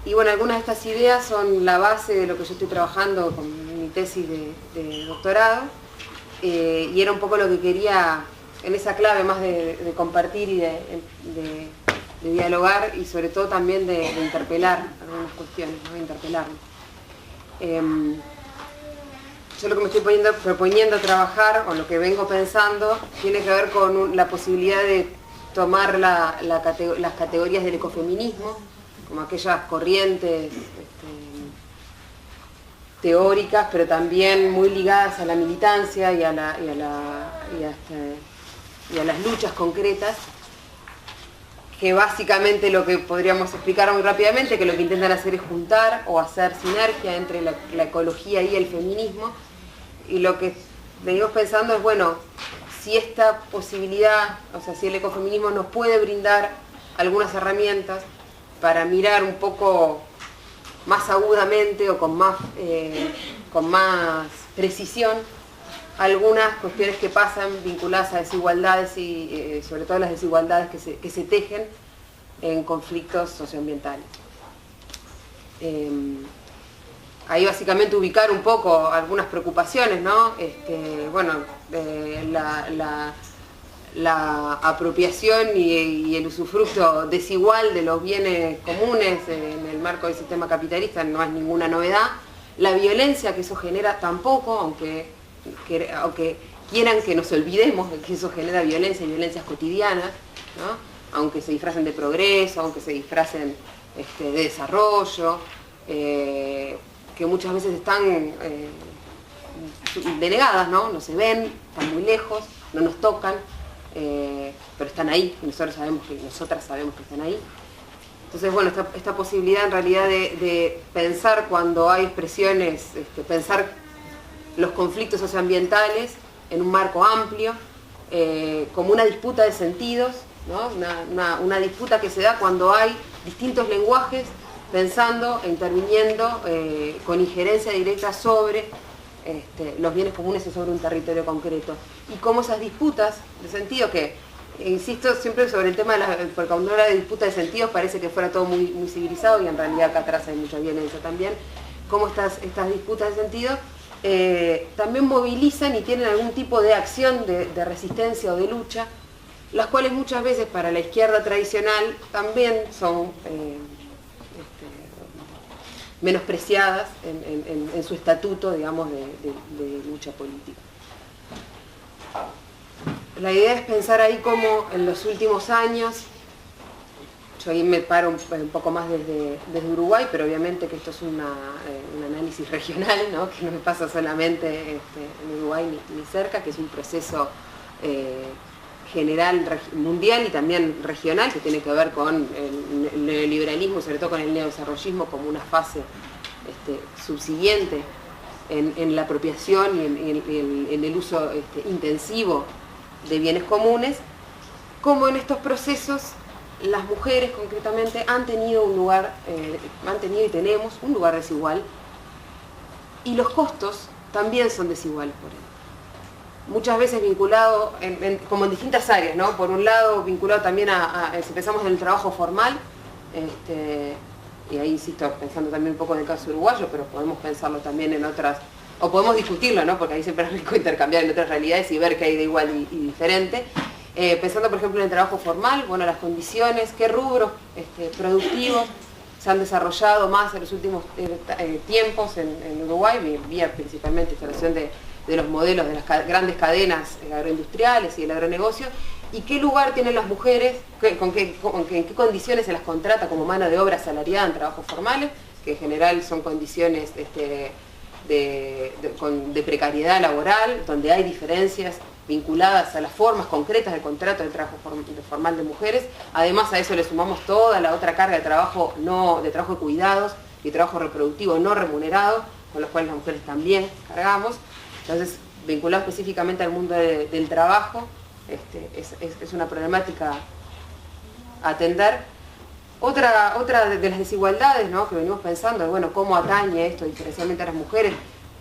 Y bueno, algunas de estas ideas son la base de lo que yo estoy trabajando con mi tesis de doctorado, y era un poco lo que quería, en esa clave más de compartir y de dialogar, y sobre todo también de interpelar algunas cuestiones, ¿no? Interpelarnos. Yo lo que me estoy proponiendo trabajar, o lo que vengo pensando, tiene que ver con la posibilidad de tomar las categorías del ecofeminismo, como aquellas corrientes teóricas, pero también muy ligadas a la militancia y a las luchas concretas, que básicamente lo que podríamos explicar muy rápidamente, que lo que intentan hacer es juntar o hacer sinergia entre la ecología y el feminismo. Y lo que venimos pensando es, bueno, si esta posibilidad, o sea, si el ecofeminismo nos puede brindar algunas herramientas para mirar un poco más agudamente o con más precisión algunas cuestiones que pasan vinculadas a desigualdades y sobre todo las desigualdades que se tejen en conflictos socioambientales. Ahí básicamente ubicar un poco algunas preocupaciones, ¿no? La apropiación y el usufructo desigual de los bienes comunes en el marco del sistema capitalista no es ninguna novedad. La violencia que eso genera tampoco, aunque quieran que nos olvidemos de que eso genera violencia y violencias cotidianas, ¿no? Aunque se disfracen de progreso, aunque se disfracen de desarrollo, que muchas veces están denegadas, ¿no? No se ven, están muy lejos, no nos tocan, pero están ahí, y nosotras sabemos que están ahí. Entonces, bueno, esta posibilidad en realidad de pensar cuando hay expresiones, pensar los conflictos socioambientales en un marco amplio, como una disputa de sentidos, ¿no? Una disputa que se da cuando hay distintos lenguajes pensando e interviniendo con injerencia directa sobre los bienes comunes y sobre un territorio concreto. Y cómo esas disputas de sentido, que insisto siempre sobre el tema porque cuando habla de disputa de sentidos parece que fuera todo muy, muy civilizado, y en realidad acá atrás hay mucha violencia también, cómo estas disputas de sentido también movilizan y tienen algún tipo de acción de resistencia o de lucha, las cuales muchas veces para la izquierda tradicional también son menospreciadas en su estatuto, digamos, de lucha política. La idea es pensar ahí cómo en los últimos años, yo ahí me paro un poco más desde Uruguay, pero obviamente que esto es un análisis regional, ¿no? Que no me pasa solamente en Uruguay ni cerca, que es un proceso general, mundial y también regional, que tiene que ver con el neoliberalismo y sobre todo con el neodesarrollismo como una fase subsiguiente en la apropiación y en el uso intensivo de bienes comunes, como en estos procesos las mujeres concretamente han tenido y tenemos un lugar desigual, y los costos también son desiguales por él. Muchas veces vinculado, como en distintas áreas, ¿no? Por un lado, vinculado también si pensamos en el trabajo formal, y ahí insisto, pensando también un poco en el caso uruguayo, pero podemos pensarlo también en otras, o podemos discutirlo, ¿no? Porque ahí siempre es rico intercambiar en otras realidades y ver qué hay de igual y diferente. Pensando, por ejemplo, en el trabajo formal, bueno, las condiciones, qué rubros productivos se han desarrollado más en los últimos tiempos en Uruguay, vía principalmente instalación de los modelos de las grandes cadenas agroindustriales y el agronegocio, y qué lugar tienen las mujeres, en qué condiciones se las contrata como mano de obra asalariada en trabajos formales, que en general son condiciones de precariedad laboral, donde hay diferencias vinculadas a las formas concretas del contrato de trabajo formal de mujeres. Además a eso le sumamos toda la otra carga de trabajo de cuidados y trabajo reproductivo no remunerado, con los cuales las mujeres también cargamos. Entonces, vinculado específicamente al mundo del trabajo, es una problemática a atender. Otra de las desigualdades, ¿no? Que venimos pensando, bueno, cómo atañe esto diferencialmente a las mujeres,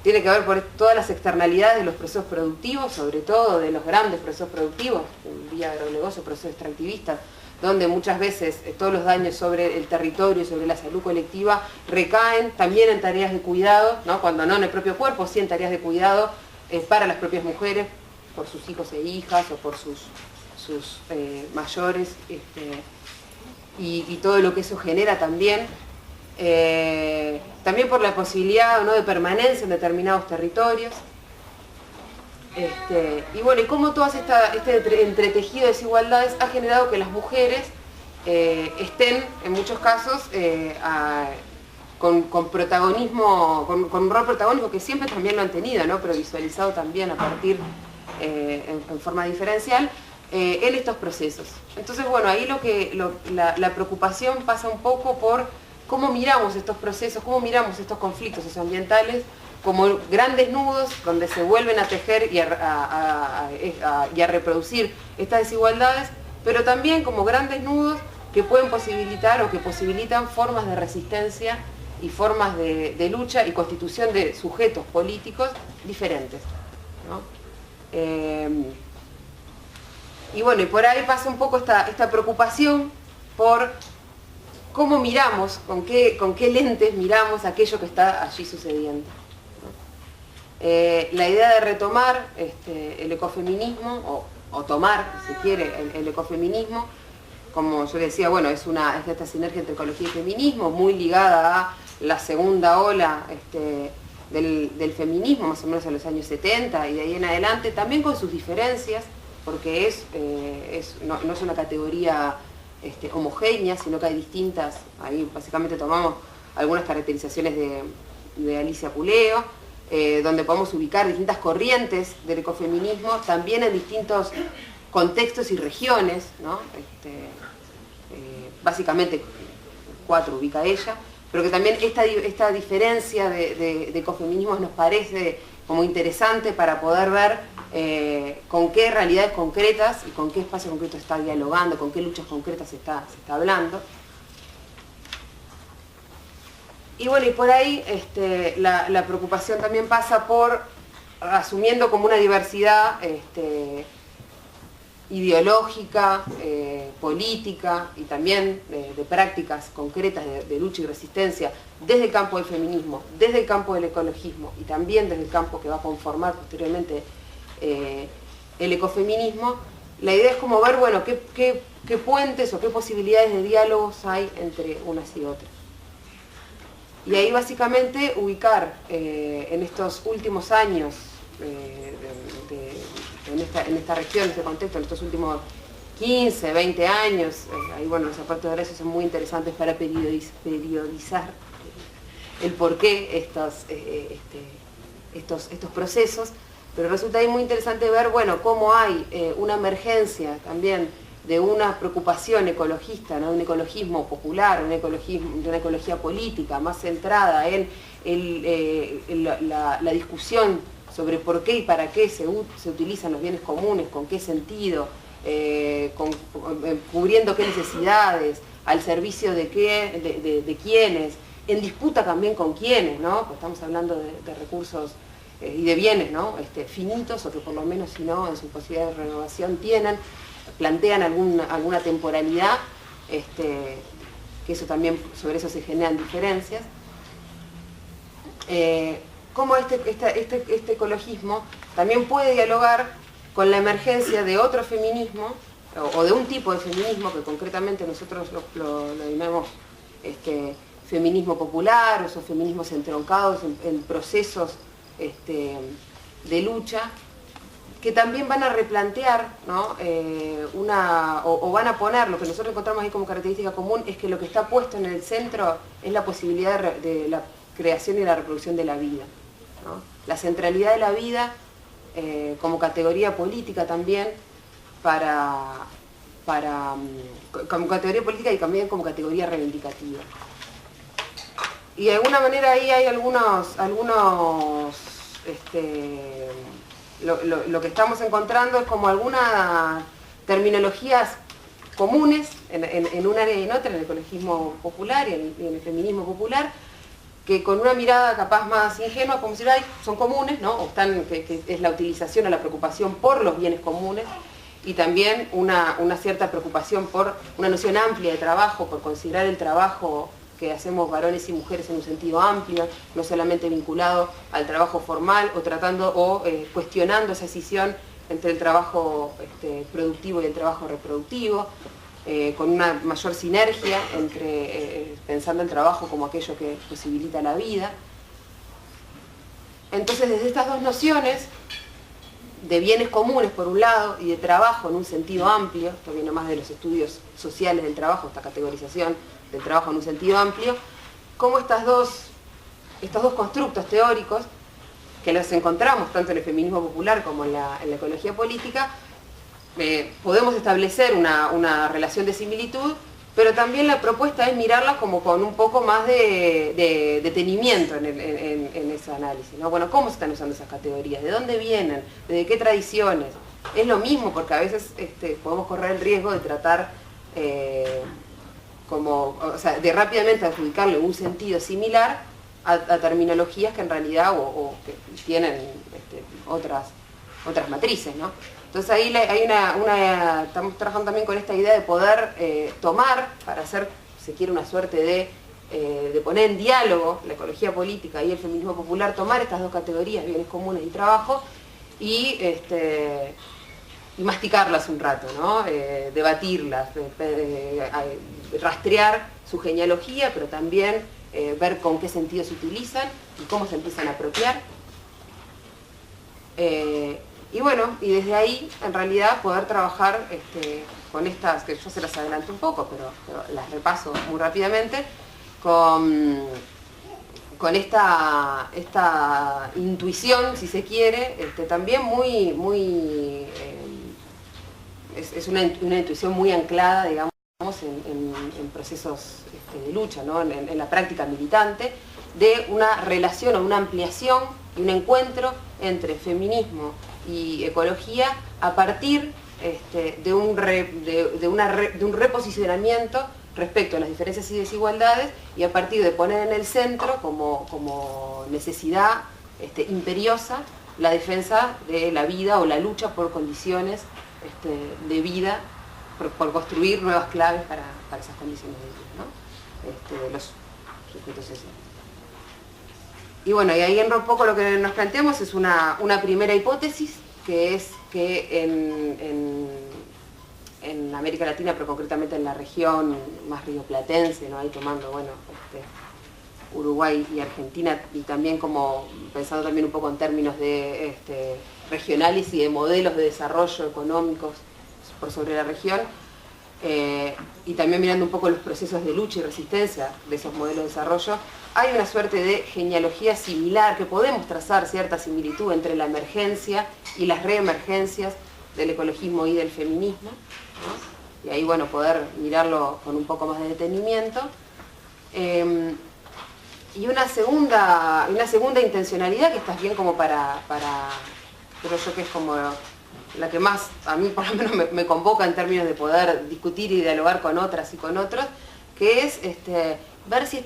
tiene que ver por todas las externalidades de los procesos productivos, sobre todo de los grandes procesos productivos, vía agronegocio, procesos extractivistas, donde muchas veces todos los daños sobre el territorio y sobre la salud colectiva recaen también en tareas de cuidado, ¿no? Cuando no en el propio cuerpo, sí en tareas de cuidado para las propias mujeres, por sus hijos e hijas o por sus mayores, y todo lo que eso genera también. También por la posibilidad, ¿no?, de permanencia en determinados territorios. Y bueno, y cómo todo este entretejido de desigualdades ha generado que las mujeres estén, en muchos casos, con protagonismo, con un rol protagónico que siempre también lo han tenido, ¿no?, pero visualizado también a partir, en forma diferencial, en estos procesos. Entonces, bueno, ahí la preocupación pasa un poco por cómo miramos estos procesos, cómo miramos estos conflictos socioambientales como grandes nudos donde se vuelven a tejer y a reproducir estas desigualdades, pero también como grandes nudos que pueden posibilitar o que posibilitan formas de resistencia y formas de lucha y constitución de sujetos políticos diferentes, ¿no? Y bueno, y por ahí pasa un poco esta preocupación por cómo miramos, con qué lentes miramos aquello que está allí sucediendo, ¿no? La idea de retomar el ecofeminismo, o tomar, si se quiere, el ecofeminismo, como yo decía, bueno, es esta sinergia entre ecología y feminismo, muy ligada a la segunda ola del feminismo, más o menos en los años 70 y de ahí en adelante, también con sus diferencias, porque no es una categoría homogénea, sino que hay distintas. Ahí básicamente tomamos algunas caracterizaciones de Alicia Puleo, donde podemos ubicar distintas corrientes del ecofeminismo, también en distintos contextos y regiones, ¿no? Básicamente 4 ubica ella, pero que también esta diferencia de ecofeminismos nos parece como interesante para poder ver con qué realidades concretas y con qué espacios concretos está dialogando, con qué luchas concretas se está hablando. Y bueno, y por ahí la preocupación también pasa por, asumiendo como una diversidad ideológica, política y también de prácticas concretas de lucha y resistencia desde el campo del feminismo, desde el campo del ecologismo y también desde el campo que va a conformar posteriormente el ecofeminismo. La idea es como ver, bueno, qué puentes o qué posibilidades de diálogos hay entre unas y otras. Y ahí básicamente ubicar en estos últimos años, en esta región, en este contexto, en estos últimos 15, 20 años, ahí bueno, los aportes de Horacio son muy interesantes para periodizar el porqué estos procesos, pero resulta ahí muy interesante ver, bueno, cómo hay una emergencia también de una preocupación ecologista, ¿no?, de un ecologismo popular, de una ecología política más centrada en la discusión sobre por qué y para qué se utilizan los bienes comunes, con qué sentido, cubriendo qué necesidades, al servicio de quiénes, en disputa también con quiénes, ¿no? Pues estamos hablando de recursos y de bienes, ¿no?, finitos, o que por lo menos, si no, en su posibilidad de renovación plantean alguna temporalidad, que eso también, sobre eso se generan diferencias. Cómo este ecologismo también puede dialogar con la emergencia de otro feminismo, o de un tipo de feminismo que concretamente nosotros lo llamamos feminismo popular, o esos feminismos entroncados en procesos de lucha, que también van a replantear, ¿no?, o van a poner, lo que nosotros encontramos ahí como característica común, es que lo que está puesto en el centro es la posibilidad de la creación y la reproducción de la vida, ¿no? La centralidad de la vida como categoría política también, como categoría política y también como categoría reivindicativa. Y de alguna manera ahí hay lo que estamos encontrando es como algunas terminologías comunes en un área y en otra, en el ecologismo popular y en el feminismo popular, que con una mirada capaz más ingenua, como decir, son comunes, ¿no?, que es la utilización o la preocupación por los bienes comunes, y también una cierta preocupación por una noción amplia de trabajo, por considerar el trabajo que hacemos varones y mujeres en un sentido amplio, no solamente vinculado al trabajo formal o tratando o cuestionando esa escisión entre el trabajo productivo y el trabajo reproductivo, con una mayor sinergia entre pensando el trabajo como aquello que posibilita la vida. Entonces, desde estas dos nociones, de bienes comunes por un lado y de trabajo en un sentido amplio, esto viene más de los estudios sociales del trabajo, esta categorización del trabajo en un sentido amplio, cómo estos dos constructos teóricos, que los encontramos tanto en el feminismo popular como en la ecología política, podemos establecer una relación de similitud, pero también la propuesta es mirarlas como con un poco más de detenimiento en ese análisis, ¿no? Bueno, ¿cómo se están usando esas categorías? ¿De dónde vienen? ¿De qué tradiciones? Es lo mismo, porque a veces podemos correr el riesgo de tratar de rápidamente adjudicarle un sentido similar a terminologías que en realidad o que tienen otras matrices, ¿no? Entonces ahí estamos trabajando también con esta idea de poder tomar, para hacer, si se quiere, una suerte de poner en diálogo la ecología política y el feminismo popular, tomar estas dos categorías, bienes comunes y trabajo, y masticarlas un rato, ¿no? Debatirlas, rastrear su genealogía, pero también ver con qué sentido se utilizan y cómo se empiezan a apropiar. Y bueno, y desde ahí, en realidad, poder trabajar con estas, que yo se las adelanto un poco, pero las repaso muy rápidamente, con esta intuición, si se quiere, también es una intuición muy anclada, digamos, en procesos de lucha, ¿no? en la práctica militante, de una relación o una ampliación y un encuentro entre feminismo y ecología a partir de un reposicionamiento respecto a las diferencias y desigualdades, y a partir de poner en el centro como necesidad imperiosa la defensa de la vida o la lucha por condiciones de vida, por construir nuevas claves para esas condiciones de vida, ¿no? De los sujetos sociales. Y bueno, y ahí en un poco lo que nos planteamos es una primera hipótesis, que es que en América Latina, pero concretamente en la región más rioplatense, ¿no? Ahí tomando, bueno, Uruguay y Argentina, y también como pensando también un poco en términos de regionales y de modelos de desarrollo económicos por sobre la región, y también mirando un poco los procesos de lucha y resistencia de esos modelos de desarrollo, hay una suerte de genealogía similar, que podemos trazar cierta similitud entre la emergencia y las reemergencias del ecologismo y del feminismo, ¿no? Y ahí, bueno, poder mirarlo con un poco más de detenimiento. Y una segunda intencionalidad, que está bien como para creo yo que es como la que más a mí por lo menos me convoca en términos de poder discutir y dialogar con otras y con otros, que es ver si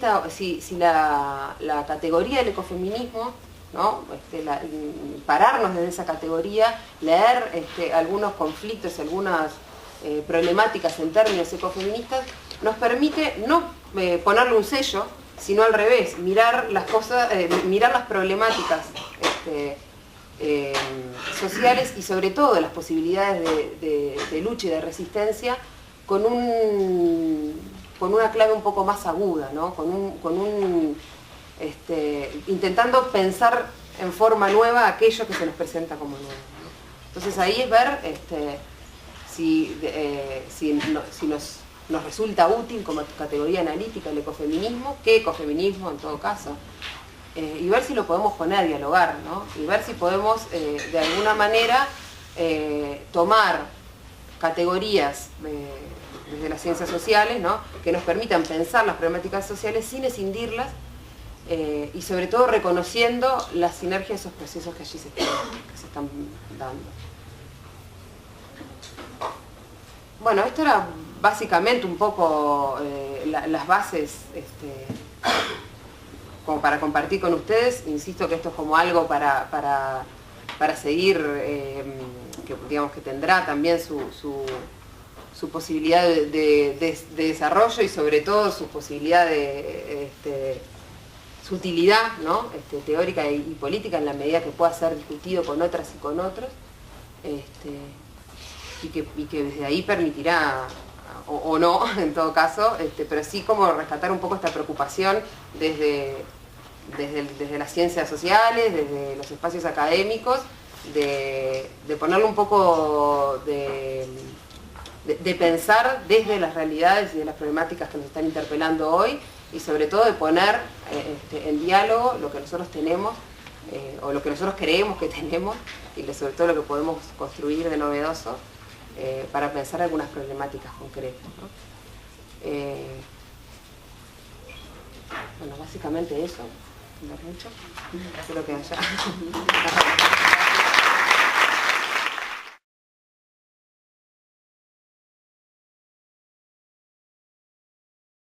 la categoría del ecofeminismo, ¿no? Pararnos desde esa categoría, leer algunos conflictos, algunas problemáticas en términos ecofeministas, nos permite no ponerle un sello, sino al revés, mirar las cosas, mirar las problemáticas sociales y sobre todo las posibilidades de lucha y de resistencia con una clave un poco más aguda, ¿no? Intentando pensar en forma nueva aquello que se nos presenta como nuevo, ¿no? Entonces ahí es ver si nos resulta útil como categoría analítica el ecofeminismo, qué ecofeminismo en todo caso, y ver si lo podemos poner a dialogar, ¿no? Y ver si podemos de alguna manera tomar categorías desde las ciencias sociales, ¿no? Que nos permitan pensar las problemáticas sociales sin escindirlas, y sobre todo reconociendo la sinergia de esos procesos que allí se están dando. Bueno, esto era básicamente un poco las bases como para compartir con ustedes. Insisto que esto es como algo para seguir digamos que tendrá también su posibilidad de desarrollo y sobre todo su posibilidad su utilidad, ¿no? Teórica y política en la medida que pueda ser discutido con otras y con otros, y que desde ahí permitirá, o no en todo caso, pero sí como rescatar un poco esta preocupación desde las ciencias sociales, desde los espacios académicos, de ponerle un poco de pensar desde las realidades y de las problemáticas que nos están interpelando hoy, y sobre todo de poner en diálogo lo que nosotros tenemos, o lo que nosotros creemos que tenemos, y sobre todo lo que podemos construir de novedoso para pensar algunas problemáticas concretas, ¿no? Bueno, básicamente eso, no mucho, creo que allá.